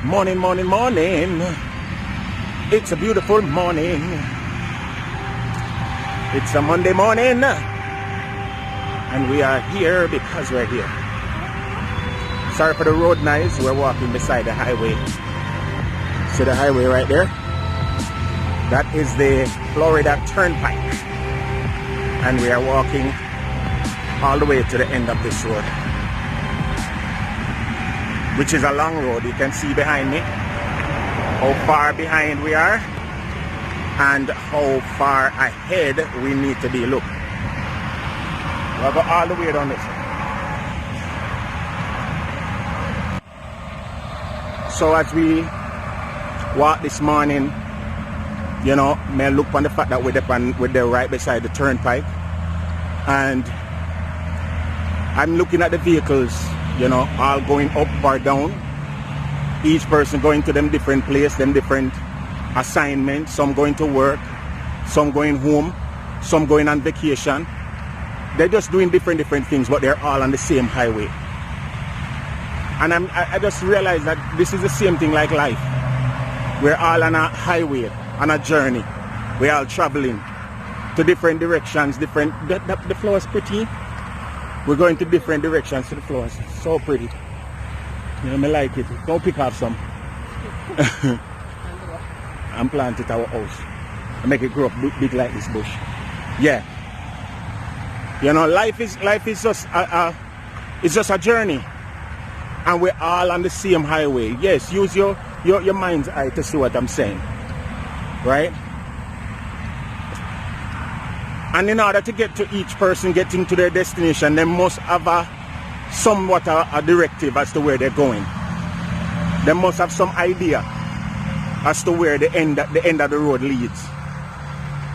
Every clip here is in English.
Morning, morning, morning. It's a beautiful morning. It's a Monday morning. And we are here because we're here. Sorry for the road noise. We're walking beside the highway. See the highway right there? That is the Florida Turnpike. And we are walking all the way to the end of this road, which is a long road. You can see behind me how far behind we are and how far ahead we need to be. Look, we'll go all the way down this. So as we walk this morning, you know, may look on the fact that we're there right beside the turnpike, and I'm looking at the vehicles, you know, all going up or down. Each person going to them different place, them different assignments. Some going to work, some going home, some going on vacation. They're just doing different things, but they're all on the same highway. And I just realized that this is the same thing like life. We're all on a highway, on a journey. We're all traveling to different directions, the floor is pretty. We're going to different directions to the flowers. So pretty. You know, I like it. Go pick off some. I'm planting our house. I make it grow up big like this bush. Yeah. You know, life is just it's just a journey. And we're all on the same highway. Yes, use your mind's eye to see what I'm saying. Right? And in order to get to each person getting to their destination, they must have somewhat a directive as to where they're going. They must have some idea as to where the end of the road leads.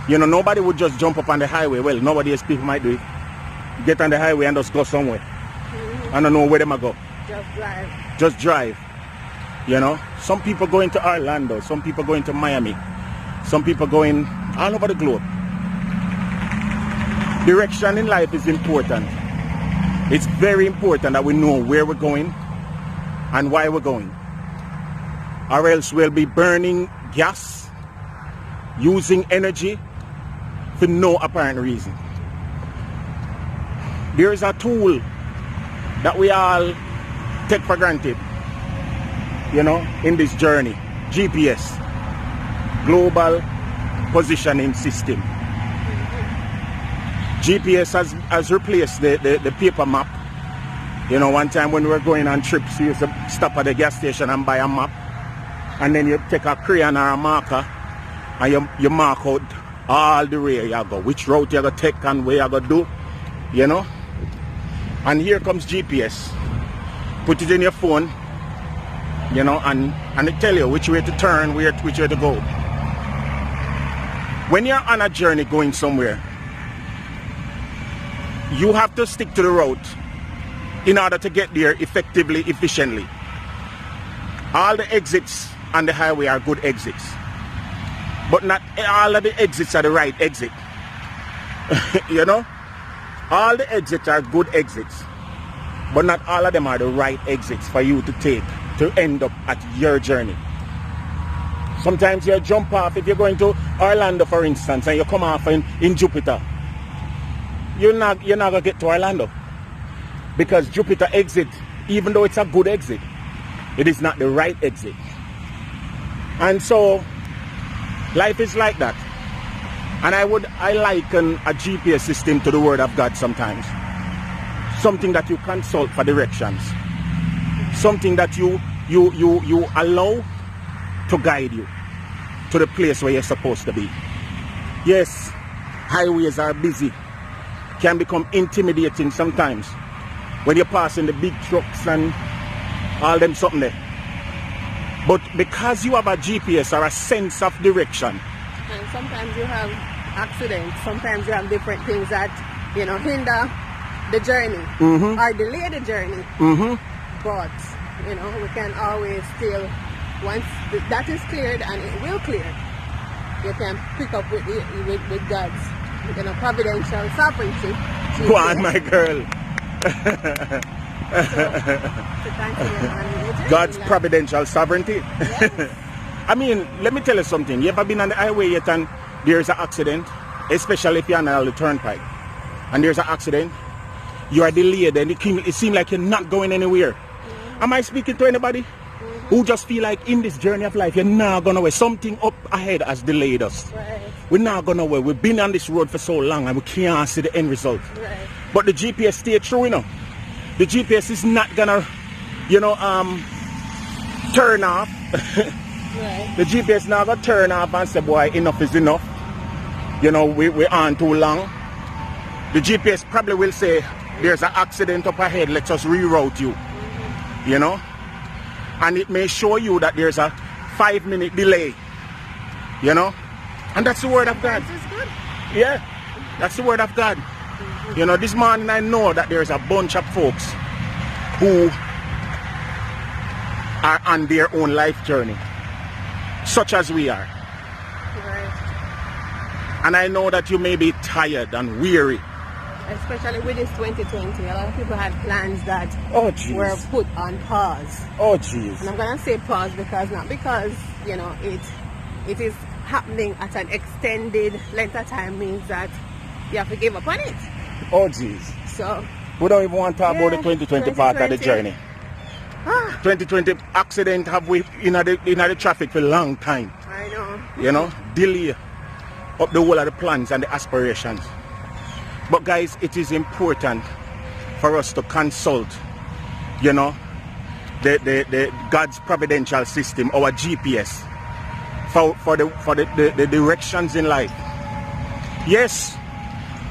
You know, nobody would just jump up on the highway. Well, nowadays people might do it. Get on the highway and just go somewhere. I don't know where they might go. Just drive. Just drive. You know, some people going to Orlando, some people going to Miami, some people going all over the globe. Direction in life is important. It's very important that we know where we're going and why we're going. Or else we'll be burning gas, using energy for no apparent reason. There is a tool that we all take for granted, you know, in this journey. GPS, Global Positioning System. GPS has replaced the paper map. You know, one time when we were going on trips, we used to stop at the gas station and buy a map. And then you take a crayon or a marker and you mark out all the way you go, which route you're going to take and where you're going to do, you know. And here comes GPS. Put it in your phone, you know, and it tell you which way to turn, which way to go. When you're on a journey going somewhere, you have to stick to the route in order to get there effectively, efficiently. All the exits on the highway are good exits, but not all of the exits are the right exit. You know, all the exits are good exits, but not all of them are the right exits for you to take to end up at your journey. Sometimes you jump off, if you're going to Orlando for instance, and you come off in Jupiter, you're not gonna get to Orlando, because Jupiter exit, even though it's a good exit, it is not the right exit. And so life is like that. And I liken a GPS system to the Word of God sometimes. Something that you consult for directions. Something that you allow to guide you to the place where you're supposed to be. Yes, highways are busy. Can become intimidating sometimes when you're passing the big trucks and all them something there. But because you have a GPS or a sense of direction, and sometimes you have accidents, sometimes you have different things that, you know, hinder the journey or delay the journey. But, you know, we can always still, once that is cleared, and it will clear, you can pick up with God's, you know, providential sovereignty. Go on, my girl. continue on with the journey, God's like, providential sovereignty. yes. I mean, let me tell you something. You ever been on the highway yet and there's an accident, especially if you're on the turnpike, and there's an accident, you are delayed and it seems like you're not going anywhere. Am I speaking to anybody who just feel like in this journey of life, you're not going nowhere? Something up ahead has delayed us. Right. We're not going nowhere. We've been on this road for so long and we can't see the end result. Right. But the GPS stay true, you know. The GPS is not gonna, turn off. Right. The GPS now gonna turn off and say, boy, enough is enough. We're on too long. The GPS probably will say, there's an accident up ahead, let us reroute you. And it may show you that there's a 5-minute delay. And that's the word of God. This is good. Yeah, that's the word of God. This morning I know that there's a bunch of folks who are on their own life journey, such as we are. Right. And I know that you may be tired and weary. Especially with this 2020, a lot of people had plans that were put on pause. Oh, jeez. And I'm going to say pause not because, it is happening at an extended length of time means that you have to give up on it. Oh, jeez. So we don't even want to talk about the 2020 part of the journey. 2020 accident have we in the traffic for a long time. I know. Delay up the whole of the plans and the aspirations. But guys, it is important for us to consult, the God's providential system, our GPS, for the directions in life. Yes,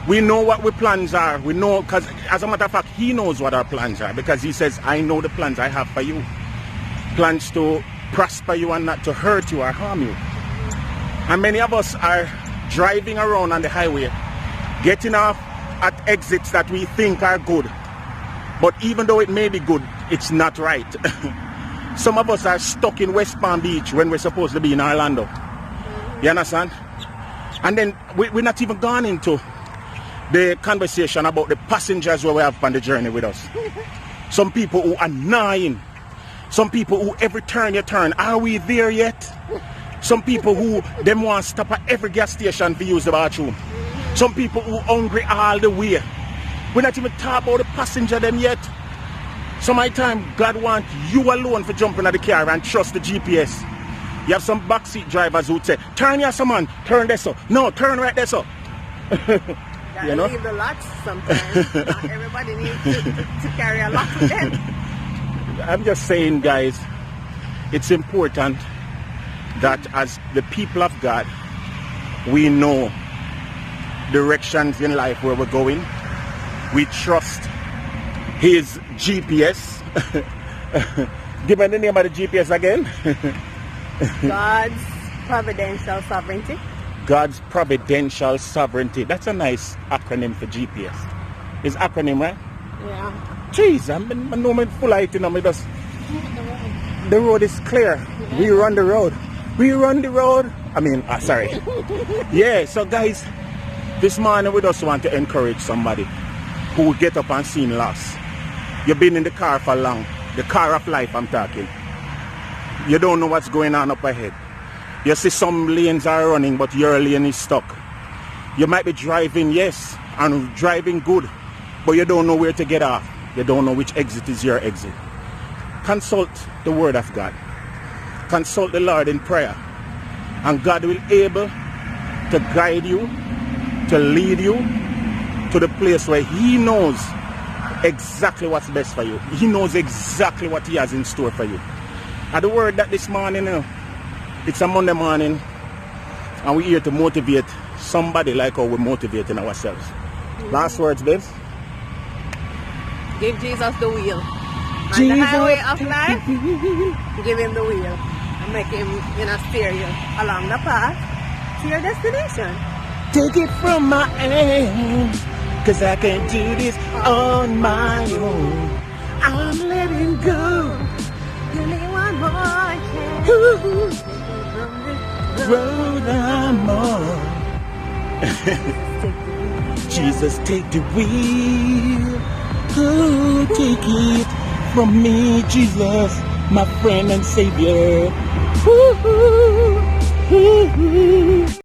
we know what our plans are. We know, because as a matter of fact, He knows what our plans are, because He says, I know the plans I have for you. Plans to prosper you and not to hurt you or harm you. And many of us are driving around on the highway, getting off at exits that we think are good. But even though it may be good, it's not right. Some of us are stuck in West Palm Beach when we're supposed to be in Orlando. You understand? And then we're not even gone into the conversation about the passengers who we have on the journey with us. Some people who are gnawing. Some people who every turn you turn, are we there yet? Some people who them want to stop at every gas station to use the bathroom. Some people who hungry all the way. We're not even talking about the passenger them yet. So my time, God wants you alone for jumping at the car and trust the GPS. You have some backseat drivers who say, turn here, some man, turn there so. No, turn right there so. Leave the lots sometimes. Not everybody needs to carry a lot with them. I'm just saying, guys, it's important that as the people of God, we know directions in life where we're going. We trust His GPS. Give me the name of the GPS again. God's providential sovereignty. God's providential sovereignty. That's a nice acronym for GPS. It's acronym, right? Yeah. Jeez, I'm no full height, the road is clear. Yeah. We run the road. We run the road. Sorry. Yeah, so guys, this morning we just want to encourage somebody who will get up and seen loss. You've been in the car for long. The car of life, I'm talking. You don't know what's going on up ahead. You see some lanes are running, but your lane is stuck. You might be driving, yes, and driving good, but you don't know where to get off. You don't know which exit is your exit. Consult the Word of God. Consult the Lord in prayer. And God will be able to guide you, to lead you to the place where He knows exactly what's best for you. He knows exactly what He has in store for you. And the word that this morning, it's a Monday morning, and we're here to motivate somebody like how we're motivating ourselves. Last words, babes? Give Jesus the wheel. On the highway of life, give Him the wheel. And make Him, steer you along the path to your destination. Take it from my hand, 'cause I can't do this on my own. I'm letting go. Give me one more chance. Ooh. Road I'm on. Jesus, take the wheel. Ooh, take it from me, Jesus, my friend and savior. Ooh.